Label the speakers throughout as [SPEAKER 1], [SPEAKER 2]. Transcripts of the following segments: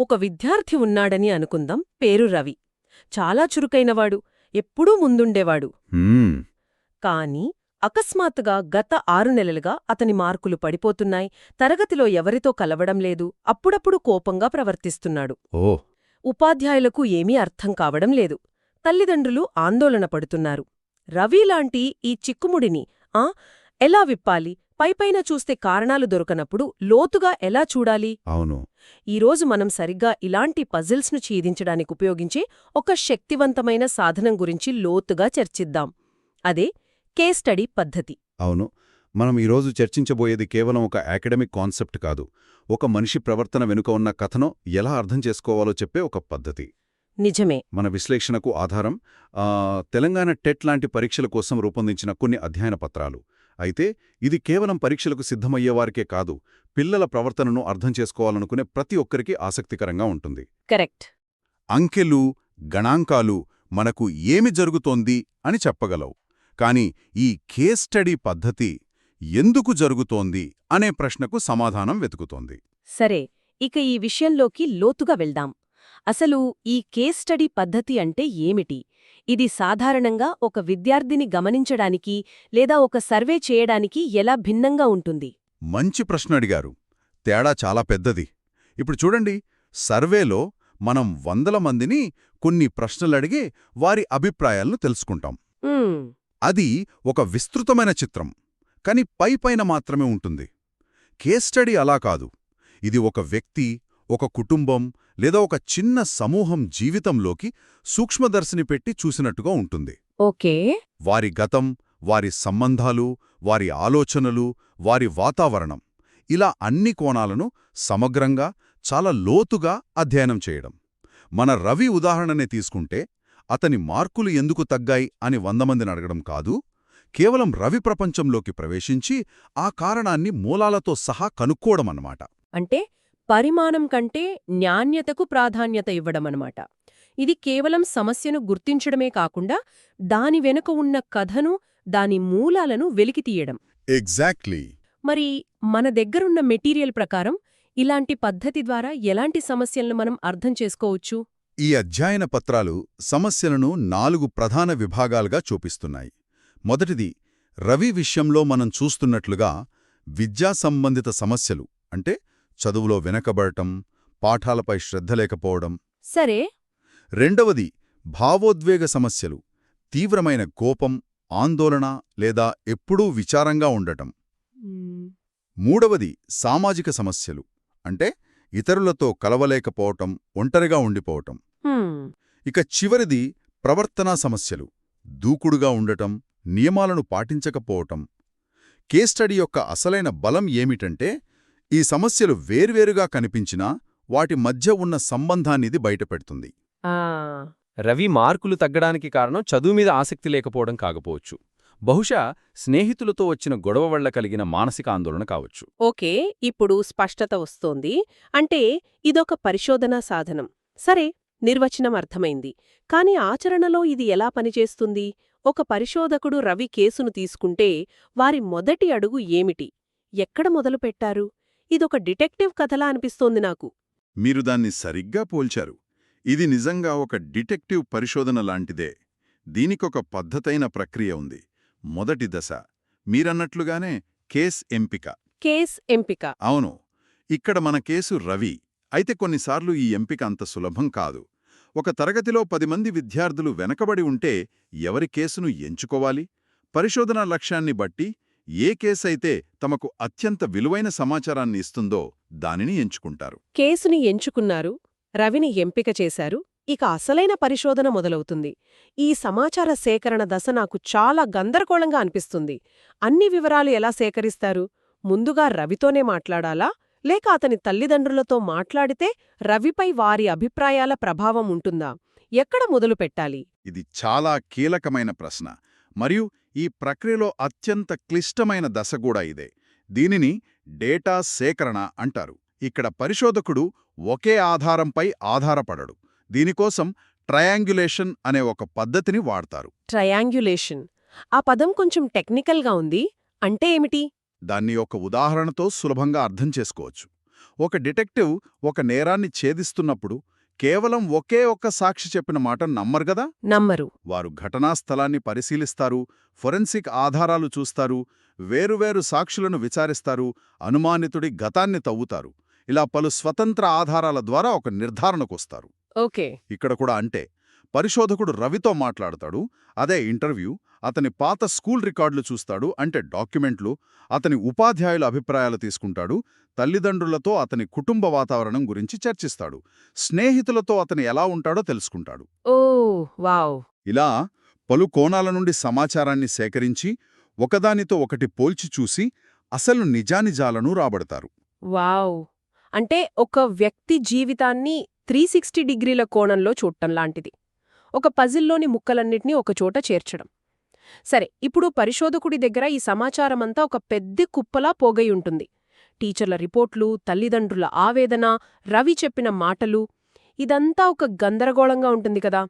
[SPEAKER 1] ఒక విద్యార్థి ఉన్నాడని అనుకుందాం, పేరు రవి. చాలా చురుకైనవాడు, ఎప్పుడూ ముందుండేవాడు. కాని అకస్మాత్తుగా గత 6 నెలలుగా అతని మార్కులు పడిపోతున్నాయి, తరగతిలో ఎవరితో కలవడం లేదు, అప్పుడప్పుడు కోపంగా ప్రవర్తిస్తున్నాడు. ఉపాధ్యాయులకు ఏమీ అర్థం కావడం లేదు. తల్లిదండ్రులు ఆందోళన పడుతున్నారు. రవిలాంటి ఈ చిక్కుముడిని ఎలా విప్పాలి? పైపైన చూస్తే కారణాలు దొరకనప్పుడు లోతుగా ఎలా చూడాలి?
[SPEAKER 2] అవును.
[SPEAKER 1] ఈరోజు మనం సరిగ్గా ఇలాంటి పజిల్స్ను ఛేదించడానికి ఉపయోగించే ఒక శక్తివంతమైన సాధనం గురించి లోతుగా చర్చిద్దాం. అదే కేస్ స్టడీ పద్ధతి.
[SPEAKER 2] అవును. మనం ఈరోజు చర్చించబోయేది కేవలం ఒక అకాడమిక్ కాన్సెప్ట్ కాదు, ఒక మనిషి ప్రవర్తన వెనుక ఉన్న కథను ఎలా అర్థం చేసుకోవాలో చెప్పే ఒక పద్ధతి.
[SPEAKER 1] నిజమే.
[SPEAKER 2] మన విశ్లేషణకు ఆధారం తెలంగాణ టెట్ లాంటి పరీక్షల కోసం రూపొందించిన కొన్ని అధ్యయన పత్రాలు. అయితే ఇది కేవలం పరీక్షలకు సిద్ధమయ్యేవారికే కాదు, పిల్లల ప్రవర్తనను అర్థం చేసుకోవాలనుకునే ప్రతి ఒక్కరికి ఆసక్తికరంగా ఉంటుంది.
[SPEAKER 1] కరెక్ట్.
[SPEAKER 2] అంకెలు, గణాంకాలు మనకు ఏమి జరుగుతోంది అని చెప్పగలవు, కాని ఈ కేస్ స్టడీ పద్ధతి ఎందుకు జరుగుతోంది అనే ప్రశ్నకు సమాధానం వెతుకుతోంది.
[SPEAKER 1] సరే, ఇక ఈ విషయంలోకి లోతుగా వెళ్దాం. అసలు ఈ కేస్ స్టడీ పద్ధతి అంటే ఏమిటి? ఇది సాధారణంగా ఒక విద్యార్థిని గమనించడానికి లేదా ఒక సర్వే చేయడానికి ఎలా భిన్నంగా ఉంటుంది?
[SPEAKER 2] మంచి ప్రశ్న అడిగారు. తేడా చాలా పెద్దది. ఇప్పుడు చూడండి, సర్వేలో మనం 100 మందిని కొన్ని ప్రశ్నలడిగి వారి అభిప్రాయాలను తెలుసుకుంటాం. అది ఒక విస్తృతమైన చిత్రం, కాని పైపైన మాత్రమే ఉంటుంది. కేస్ స్టడీ అలా కాదు. ఇది ఒక వ్యక్తి, ఒక కుటుంబం లేదా ఒక చిన్న సమూహం జీవితంలోకి సూక్ష్మదర్శిని పెట్టి చూసినట్టుగా ఉంటుంది.
[SPEAKER 1] ఓకే.
[SPEAKER 2] వారి గతం, వారి సంబంధాలు, వారి ఆలోచనలు, వారి వాతావరణం, ఇలా అన్ని కోణాలను సమగ్రంగా, చాలా లోతుగా అధ్యయనం చేయడం. మన రవి ఉదాహరణనే తీసుకుంటే, అతని మార్కులు ఎందుకు తగ్గాయి అని 100 మందిని అడగడం కాదు, కేవలం రవి ప్రపంచంలోకి ప్రవేశించి ఆ కారణాన్ని మూలాలతో సహా కనుక్కోవడమన్నమాట.
[SPEAKER 1] అంటే పరిమాణం కంటే నాణ్యతకు ప్రాధాన్యత ఇవ్వడమన్నమాట. ఇది కేవలం సమస్యను గుర్తించడమే కాకుండా దాని వెనుక ఉన్న కథను, దాని మూలాలను వెలికితీయడం.
[SPEAKER 2] ఎగ్జాక్ట్లీ.
[SPEAKER 1] మరి మన దగ్గరున్న మెటీరియల్ ప్రకారం ఇలాంటి పద్ధతి ద్వారా ఎలాంటి సమస్యలను మనం అర్థం చేసుకోవచ్చు?
[SPEAKER 2] ఈ అధ్యయన పత్రాలు సమస్యలను 4 ప్రధాన విభాగాలుగా చూపిస్తున్నాయి. మొదటిది, రవి విషయంలో మనం చూస్తున్నట్లుగా విద్యా సంబంధిత సమస్యలు, అంటే చదువులో వెనకబడటం, పాఠాలపై శ్రద్ధ లేకపోవడం.
[SPEAKER 1] సరే.
[SPEAKER 2] రెండవది, భావోద్వేగ సమస్యలు, తీవ్రమైన కోపం, ఆందోళన లేదా ఎప్పుడూ విచారంగా ఉండటం. మూడవది, సామాజిక సమస్యలు, అంటే ఇతరులతో కలవలేకపోవటం, ఒంటరిగా ఉండిపోవటం. ఇక చివరిది, ప్రవర్తనా సమస్యలు, దూకుడుగా ఉండటం, నియమాలను పాటించకపోవటం. కేస్ స్టడీ యొక్క అసలైన బలం ఏమిటంటే, ఈ సమస్యలు వేర్వేరుగా కనిపించినా వాటి మధ్య ఉన్న సంబంధాన్నిది బయటపెడుతుంది.
[SPEAKER 3] రవి మార్కులు తగ్గడానికి కారణం చదువు మీద ఆసక్తి లేకపోవడం కాకపోవచ్చు, బహుశా స్నేహితులతో వచ్చిన గొడవ వల్ల కలిగిన మానసిక ఆందోళన కావచ్చు.
[SPEAKER 1] ఓకే, ఇప్పుడు స్పష్టత వస్తోంది. అంటే ఇదొక పరిశోధనా సాధనం. సరే, నిర్వచనం అర్థమైంది. కాని ఆచరణలో ఇది ఎలా పనిచేస్తుంది? ఒక పరిశోధకుడు రవి కేసును తీసుకుంటే వారి మొదటి అడుగు ఏమిటి? ఎక్కడ మొదలుపెట్టారు? ఇదొక డిటెక్టివ్ కథలా అనిపిస్తోంది నాకు.
[SPEAKER 2] మీరు దాన్ని సరిగ్గా పోల్చారు. ఇది నిజంగా ఒక డిటెక్టివ్ పరిశోధన లాంటిదే. దీనికొక పద్ధతైన ప్రక్రియ ఉంది. మొదటి దశ, మీరన్నట్లుగానే కేస్ ఎంపిక.
[SPEAKER 1] కేస్ ఎంపిక.
[SPEAKER 2] అవును. ఇక్కడ మన కేసు రవి. అయితే కొన్నిసార్లు ఈ ఎంపిక అంత సులభం కాదు. ఒక తరగతిలో 10 మంది విద్యార్థులు వెనకబడి ఉంటే ఎవరి కేసును ఎంచుకోవాలి? పరిశోధనా లక్ష్యాన్ని బట్టి ఏ కేసైతే తమకు అత్యంత విలువైన సమాచారాన్ని ఇస్తుందో దానిని ఎంచుకుంటారు.
[SPEAKER 1] కేసుని ఎంచుకున్నారు, రవిని ఎంపిక చేశారు. ఇక అసలైన పరిశోధన మొదలవుతుంది. ఈ సమాచార సేకరణ దశ నాకు చాలా గందరగోళంగా అనిపిస్తుంది. అన్ని వివరాలు ఎలా సేకరిస్తారు? ముందుగా రవితోనే మాట్లాడాలా, లేక అతని తల్లిదండ్రులతో మాట్లాడితే రవిపై వారి అభిప్రాయాల ప్రభావం ఉంటుందా? ఎక్కడ మొదలు పెట్టాలి?
[SPEAKER 2] ఇది చాలా కీలకమైన ప్రశ్న, మరియు ఈ ప్రక్రియలో అత్యంత క్లిష్టమైన దశ కూడా ఇదే. దీనిని డేటా సేకరణ అంటారు. ఇక్కడ పరిశోధకుడు ఒకే ఆధారంపై ఆధారపడడు. దీనికోసం ట్రయాంగ్యులేషన్ అనే ఒక పద్ధతిని వాడతారు.
[SPEAKER 1] ట్రయాంగ్యులేషన్, ఆ పదం కొంచెం టెక్నికల్గా ఉంది. అంటే ఏమిటి?
[SPEAKER 2] దాన్ని ఒక ఉదాహరణతో సులభంగా అర్థం చేసుకోవచ్చు. ఒక డిటెక్టివ్ ఒక నేరాన్ని ఛేదిస్తున్నప్పుడు కేవలం ఒకే ఒక్క సాక్షి చెప్పిన మాట నమ్మరు గదా.
[SPEAKER 1] నమ్మరు.
[SPEAKER 2] వారు ఘటనా స్థలాన్ని పరిశీలిస్తారు, ఫొరెన్సిక్ ఆధారాలు చూస్తారు, వేరువేరు సాక్షులను విచారిస్తారు, అనుమానితుడి గతాన్ని తవ్వుతారు. ఇలా పలు స్వతంత్ర ఆధారాల ద్వారా ఒక నిర్ధారణకొస్తారు.
[SPEAKER 1] ఓకే.
[SPEAKER 2] ఇక్కడ కూడా అంటే పరిశోధకుడు రవితో మాట్లాడతాడు, అదే ఇంటర్వ్యూ, అతని పాత స్కూల్ రికార్డులు చూస్తాడు, అంటే డాక్యుమెంట్లు, అతని ఉపాధ్యాయుల అభిప్రాయాలు తీసుకుంటాడు, తల్లిదండ్రులతో అతని కుటుంబ వాతావరణం గురించి చర్చిస్తాడు, స్నేహితులతో అతను ఎలా ఉంటాడో తెలుసుకుంటాడు.
[SPEAKER 1] ఓ వావ్.
[SPEAKER 2] ఇలా పలు కోణాల నుండి సమాచారాన్ని సేకరించి ఒకదానితో ఒకటి పోల్చి చూసి అసలు నిజానిజాలను రాబడతారు.
[SPEAKER 1] వావ్. అంటే ఒక వ్యక్తి జీవితాన్ని 360 డిగ్రీల కోణంలో చూడటం లాంటిది. ఒక పజిల్లోని ముక్కలన్నిటినీ ఒకచోట చేర్చడం. సరే, ఇప్పుడు పరిశోధకుడి దగ్గర ఈ సమాచారమంతా ఒక పెద్ద కుప్పలా పోగై ఉంటుంది. టీచర్ల రిపోర్ట్లు, తల్లిదండ్రుల ఆవేదన, రవి చెప్పిన మాటలు, ఇదంతా ఒక గందరగోళంగా ఉంటుంది కదా.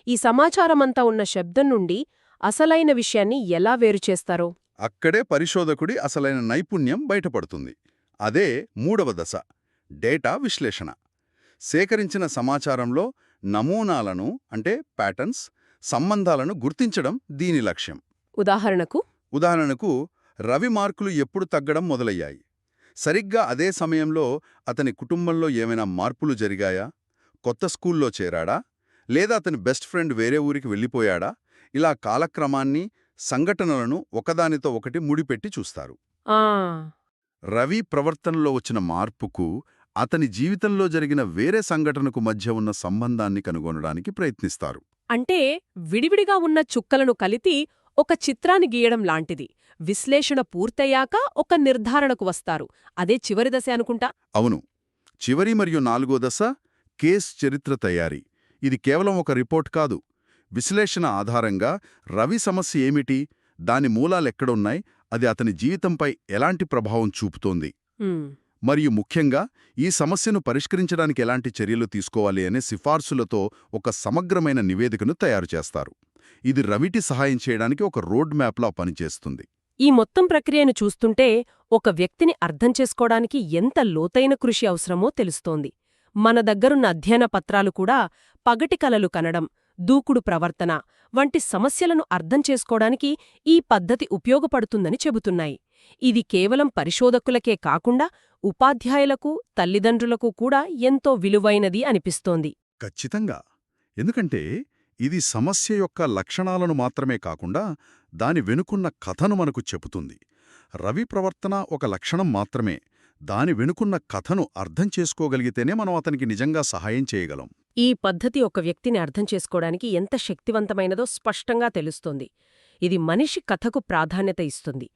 [SPEAKER 1] ఈ సమాచారమంతా ఉన్న శబ్దం నుండి అసలైన విషయాన్ని ఎలా వేరుచేస్తారో
[SPEAKER 2] అక్కడే పరిశోధకుడి అసలైన నైపుణ్యం బయటపడుతుంది. అదే మూడవ దశ, డేటా విశ్లేషణ. సేకరించిన సమాచారంలో నమూనాలను, అంటే ప్యాటర్న్స్, సంబంధాలను గుర్తించడం దీని లక్ష్యం.
[SPEAKER 1] ఉదాహరణకు
[SPEAKER 2] రవి మార్కులు ఎప్పుడు తగ్గడం మొదలయ్యాయి? సరిగ్గా అదే సమయంలో అతని కుటుంబంలో ఏమైనా మార్పులు జరిగాయా? కొత్త స్కూల్లో చేరాడా? లేదా అతని బెస్ట్ ఫ్రెండ్ వేరే ఊరికి వెళ్ళిపోయాడా? ఇలా కాలక్రమాన్ని, సంఘటనలను ఒకదానితో ఒకటి ముడిపెట్టి చూస్తారు. రవి ప్రవర్తనలో వచ్చిన మార్పుకు అతని జీవితంలో జరిగిన వేరే సంఘటనకు మధ్య ఉన్న సంబంధాన్ని కనుగొనడానికి ప్రయత్నిస్తారు.
[SPEAKER 1] అంటే విడివిడిగా ఉన్న చుక్కలను కలిపి ఒక చిత్రాన్ని గీయడం లాంటిది. విశ్లేషణ పూర్తయ్యాక ఒక నిర్ధారణకు వస్తారు. అదే చివరి దశ అనుకుంటా.
[SPEAKER 2] అవును. చివరి మరియు 4వ దశ కేస్ చరిత్ర తయారీ. ఇది కేవలం ఒక రిపోర్ట్ కాదు. విశ్లేషణ ఆధారంగా రవి సమస్య ఏమిటి, దాని మూలాలెక్కడున్నాయి, అది అతని జీవితంపై ఎలాంటి ప్రభావం చూపుతోంది, మరియు ముఖ్యంగా ఈ సమస్యను పరిష్కరించడానికి ఎలాంటి చర్యలు తీసుకోవాలి అనే సిఫార్సులతో ఒక సమగ్రమైన నివేదికను తయారు చేస్తారు. ఇది రవిటి సహాయం చేయడానికి ఒక రోడ్ మ్యాప్లా పనిచేస్తుంది.
[SPEAKER 1] ఈ మొత్తం ప్రక్రియను చూస్తుంటే ఒక వ్యక్తిని అర్థం చేసుకోవడానికి ఎంత లోతైన కృషి అవసరమో తెలుస్తోంది. మన దగ్గరున్న అధ్యయన పత్రాలు కూడా పగటి కలలు కనడం, దూకుడు ప్రవర్తన వంటి సమస్యలను అర్థం చేసుకోవడానికి ఈ పద్ధతి ఉపయోగపడుతుందని చెబుతున్నాయి. ఇది కేవలం పరిశోధకులకే కాకుండా ఉపాధ్యాయులకు, తల్లిదండ్రులకు కూడా ఎంతో విలువైనది అనిపిస్తోంది.
[SPEAKER 2] ఖచ్చితంగా. ఎందుకంటే ఇది సమస్య యొక్క లక్షణాలను మాత్రమే కాకుండా దాని వెనుకున్న కథను మనకు చెబుతుంది. రవి ప్రవర్తన ఒక లక్షణం మాత్రమే. దాని వెనుకున్న కథను అర్థం చేసుకోగలిగితేనే మనం అతనికి నిజంగా సహాయం చేయగలం.
[SPEAKER 1] ఈ పద్ధతి ఒక వ్యక్తిని అర్థం చేసుకోవడానికి ఎంత శక్తివంతమైనదో స్పష్టంగా తెలుస్తోంది. ఇది మనిషి కథకు ప్రాధాన్యత ఇస్తుంది.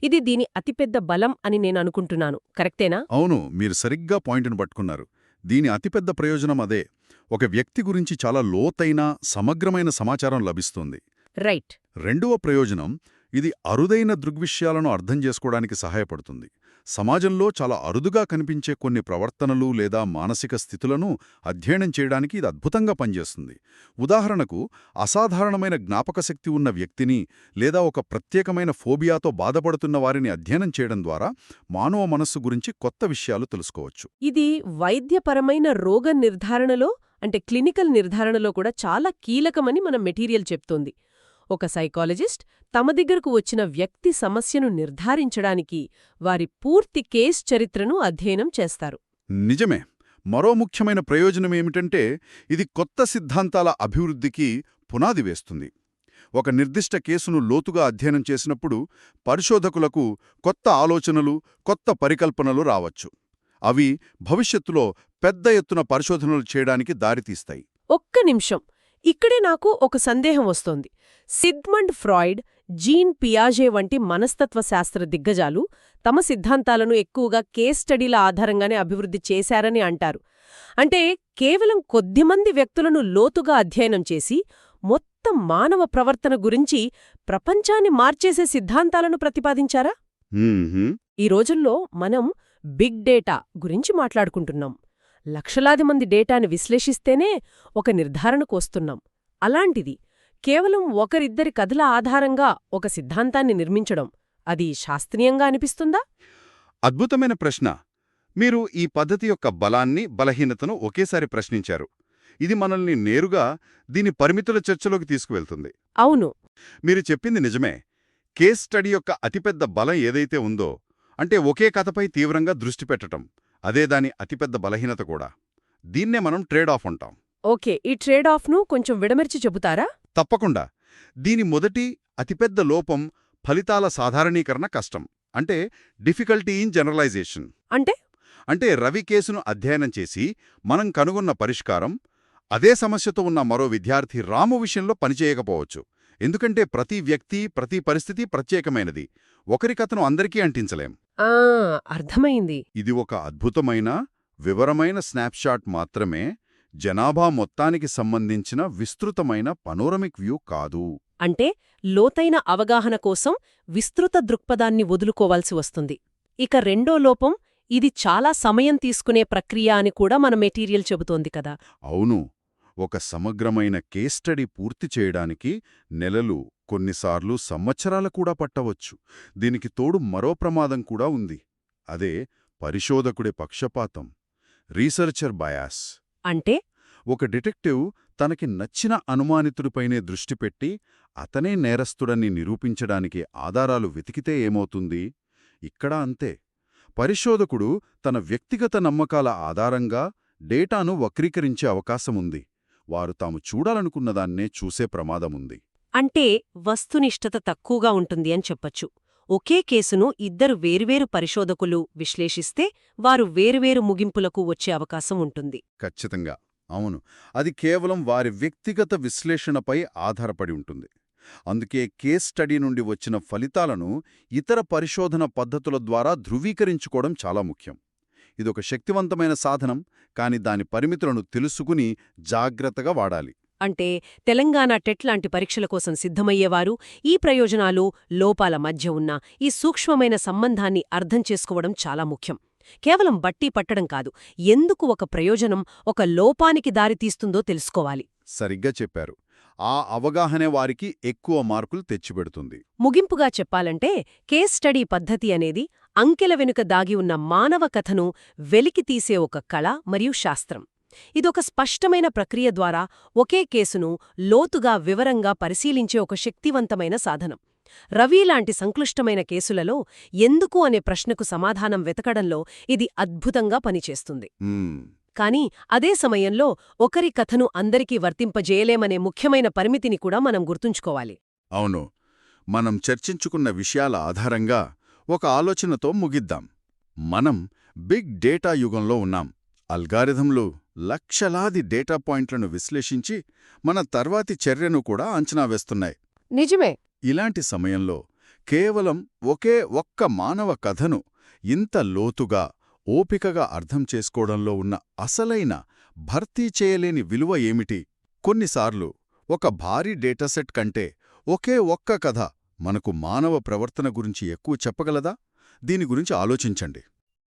[SPEAKER 1] ఇది దీని అతిపెద్ద బలం అని నేననుకుంటున్నాను. కరెక్టేనా?
[SPEAKER 2] అవును, మీరు సరిగ్గా పాయింట్ను పట్టుకున్నారు. దీని అతిపెద్ద ప్రయోజనం అదే. ఒక వ్యక్తి గురించి చాలా లోతైన, సమగ్రమైన సమాచారం లభిస్తుంది.
[SPEAKER 1] రైట్.
[SPEAKER 2] రెండవ ప్రయోజనం, ఇది అరుదైన దృగ్విషయాలను అర్థం చేసుకోవడానికి సహాయపడుతుంది. సమాజంలో చాలా అరుదుగా కనిపించే కొన్ని ప్రవర్తనలు లేదా మానసిక స్థితులను అధ్యయనం చేయడానికి ఇది అద్భుతంగా పనిచేస్తుంది. ఉదాహరణకు, అసాధారణమైన జ్ఞాపకశక్తి ఉన్న వ్యక్తిని లేదా ఒక ప్రత్యేకమైన ఫోబియాతో బాధపడుతున్న వారిని అధ్యయనం చేయడం ద్వారా మానవ మనస్సు గురించి కొత్త విషయాలు తెలుసుకోవచ్చు.
[SPEAKER 1] ఇది వైద్యపరమైన రోగ నిర్ధారణలో, అంటే క్లినికల్ నిర్ధారణలో కూడా చాలా కీలకమని మన మెటీరియల్ చెప్తోంది. ఒక సైకాలజిస్ట్ తమ దగ్గరకు వచ్చిన వ్యక్తి సమస్యను నిర్ధారించడానికి వారి పూర్తి కేస్ చరిత్రను అధ్యయనం చేస్తారు.
[SPEAKER 2] నిజమే. మరో ముఖ్యమైన ప్రయోజనమేమిటంటే ఇది కొత్త సిద్ధాంతాల అభివృద్ధికి పునాది వేస్తుంది. ఒక నిర్దిష్ట కేసును లోతుగా అధ్యయనం చేసినప్పుడు పరిశోధకులకు కొత్త ఆలోచనలు, కొత్త పరికల్పనలు రావచ్చు. అవి భవిష్యత్తులో పెద్ద ఎత్తున పరిశోధనలు చేయడానికి దారితీస్తాయి.
[SPEAKER 1] ఒక్క నిమిషం, ఇక్కడే నాకు ఒక సందేహం వస్తోంది. సిగ్మండ్ ఫ్రాయిడ్, జీన్ పియాజే వంటి మనస్తత్వ శాస్త్ర దిగ్గజాలు తమ సిద్ధాంతాలను ఎక్కువగా కేస్ స్టడీల ఆధారంగానే అభివృద్ధి చేశారని అంటారు. అంటే కేవలం కొద్దిమంది వ్యక్తులను లోతుగా అధ్యయనం చేసి మొత్తం మానవ ప్రవర్తన గురించి ప్రపంచాన్ని మార్చేసే సిద్ధాంతాలను ప్రతిపాదించారా? ఈ రోజుల్లో మనం బిగ్ డేటా గురించి మాట్లాడుకుంటున్నాం. లక్షలాది మంది డేటాను విశ్లేషిస్తేనే ఒక నిర్ధారణకు వస్తున్నాం. అలాంటిది కేవలం ఒకరిద్దరి కథల ఆధారంగా ఒక సిద్ధాంతాన్ని నిర్మించడం, అది శాస్త్రీయంగా అనిపిస్తుందా?
[SPEAKER 2] అద్భుతమైన ప్రశ్న.
[SPEAKER 4] మీరు ఈ పద్ధతి యొక్క బలాన్ని బలహీనతను ఒకేసారి ప్రశ్నించారు. ఇది మనల్ని నేరుగా దీని పరిమితుల చర్చలోకి తీసుకువెళ్తుంది.
[SPEAKER 1] అవును.
[SPEAKER 4] మీరు చెప్పింది నిజమే. కేస్ స్టడీ యొక్క అతిపెద్ద బలం ఏదైతే ఉందో, అంటే ఒకే కథపై తీవ్రంగా దృష్టి పెట్టటం, అదే దాని అతిపెద్ద బలహీనత కూడా. దీన్నే మనం ట్రేడ్ ఆఫ్ అంటాం.
[SPEAKER 1] ఓకే, ఈ ట్రేడ్ ఆఫ్ను కొంచెం విడమర్చి చెబుతారా?
[SPEAKER 4] తప్పకుండా. దీని మొదటి అతిపెద్ద లోపం ఫలితాల సాధారణీకరణ కష్టం. అంటే డిఫికల్టీ ఇన్ జనరలైజేషన్. అంటే రవి కేసును అధ్యయనం చేసి మనం కనుగొన్న పరిష్కారం అదే సమస్యతో ఉన్న మరో విద్యార్థి రాము విషయంలో పనిచేయకపోవచ్చు. ఎందుకంటే ప్రతి వ్యక్తి, ప్రతి పరిస్థితి ప్రత్యేకమైనది. ఒకరి కథను అందరికీ అంటించలేం.
[SPEAKER 1] అర్థమైంది.
[SPEAKER 4] ఇది ఒక అద్భుతమైన, వివరమైన స్నాప్షాట్ మాత్రమే, జనాభా మొత్తానికి సంబంధించిన విస్తృతమైన పనోరమిక్ వ్యూ కాదు.
[SPEAKER 1] అంటే లోతైన అవగాహన కోసం విస్తృత దృక్పథాన్ని వదులుకోవాల్సి వస్తుంది. ఇక రెండో లోపం, ఇది చాలా సమయం తీసుకునే ప్రక్రియ అని కూడా మన మెటీరియల్ చెబుతోంది కదా.
[SPEAKER 4] అవును. ఒక సమగ్రమైన కేస్ స్టడీ పూర్తి చేయడానికి నెలలు, కొన్నిసార్లు సంవత్సరాలు కూడా పట్టవచ్చు. దీనికి తోడు మరో ప్రమాదం కూడా ఉంది. అదే పరిశోధకుడి పక్షపాతం, రీసెర్చర్ బయాస్.
[SPEAKER 1] అంటే
[SPEAKER 4] ఒక డిటెక్టివ్ తనకి నచ్చిన అనుమానితుడిపైనే దృష్టి పెట్టి అతనే నేరస్తుడని నిరూపించడానికి ఆధారాలు వెతికితే ఏమవుతుంది? ఇక్కడ అంతే. పరిశోధకుడు తన వ్యక్తిగత నమ్మకాల ఆధారంగా డేటాను వక్రీకరించే అవకాశముంది. వారు తాము చూడాలనుకున్నదాన్నే చూసే ప్రమాదముంది.
[SPEAKER 1] అంటే వస్తునిష్టత తక్కువగా ఉంటుంది అని చెప్పచ్చు. ఒకే కేసును ఇద్దరు వేర్వేరు పరిశోధకులు విశ్లేషిస్తే వారు వేరువేరు ముగింపులకు వచ్చే అవకాశం ఉంటుంది.
[SPEAKER 4] ఖచ్చితంగా. అవును. అది కేవలం వారి వ్యక్తిగత విశ్లేషణపై ఆధారపడి ఉంటుంది. అందుకే కేస్ స్టడీ నుండి వచ్చిన ఫలితాలను ఇతర పరిశోధన పద్ధతుల ద్వారా ధృవీకరించుకోవడం చాలా ముఖ్యం. ఇదొక శక్తివంతమైన సాధనం, కాని దాని పరిమితులను తెలుసుకుని జాగ్రత్తగా వాడాలి.
[SPEAKER 1] అంటే తెలంగాణ టెట్ లాంటి పరీక్షల కోసం సిద్ధమయ్యేవారు ఈ ప్రయోజనాలు, లోపాల మధ్య ఉన్న ఈ సూక్ష్మమైన సంబంధాన్ని అర్థం చేసుకోవడం చాలా ముఖ్యం. కేవలం బట్టి పట్టడం కాదు, ఎందుకు ఒక ప్రయోజనం ఒక లోపానికి దారితీస్తుందో తెలుసుకోవాలి.
[SPEAKER 4] సరిగ్గా చెప్పారు. ఆ అవగాహనే వారికి ఎక్కువ మార్కులు తెచ్చిపెడుతుంది.
[SPEAKER 1] ముగింపుగా చెప్పాలంటే కేస్ స్టడీ పద్ధతి అనేది అంకెల వెనుక దాగి ఉన్న మానవ కథను వెలికితీసే ఒక కళ మరియు శాస్త్రం. ఇదొక స్పష్టమైన ప్రక్రియ ద్వారా ఒకే కేసును లోతుగా, వివరంగా పరిశీలించే ఒక శక్తివంతమైన సాధనం. రవి లాంటి సంక్లిష్టమైన కేసులలో ఎందుకు అనే ప్రశ్నకు సమాధానం వెతకడంలో ఇది అద్భుతంగా పనిచేస్తుంది. కానీ అదే సమయంలో ఒకరి కథను అందరికీ వర్తింపజేయలేమనే ముఖ్యమైన పరిమితిని కూడా మనం గుర్తుంచుకోవాలి.
[SPEAKER 4] అవును. మనం చర్చించుకున్న విషయాల ఆధారంగా ఒక ఆలోచనతో ముగిద్దాం. మనం బిగ్ డేటా యుగంలో ఉన్నాం. అల్గారిథంలు లక్షలాది డేటా పాయింట్లను విశ్లేషించి మన తర్వాతి చర్యను కూడా అంచనా వేస్తున్నాయి.
[SPEAKER 1] నిజమే.
[SPEAKER 4] ఇలాంటి సమయంలో కేవలం ఒకే ఒక్క మానవ కథను ఇంత లోతుగా, ఓపికగా అర్థం చేసుకోవడంలో ఉన్న అసలైన, భర్తీ చేయలేని విలువ ఏమిటి? కొన్నిసార్లు ఒక భారీ డేటాసెట్ కంటే ఒకే ఒక్క కథ మనకు మానవ ప్రవర్తన గురించి ఎక్కువ చెప్పగలదా? దీని గురించి ఆలోచించండి.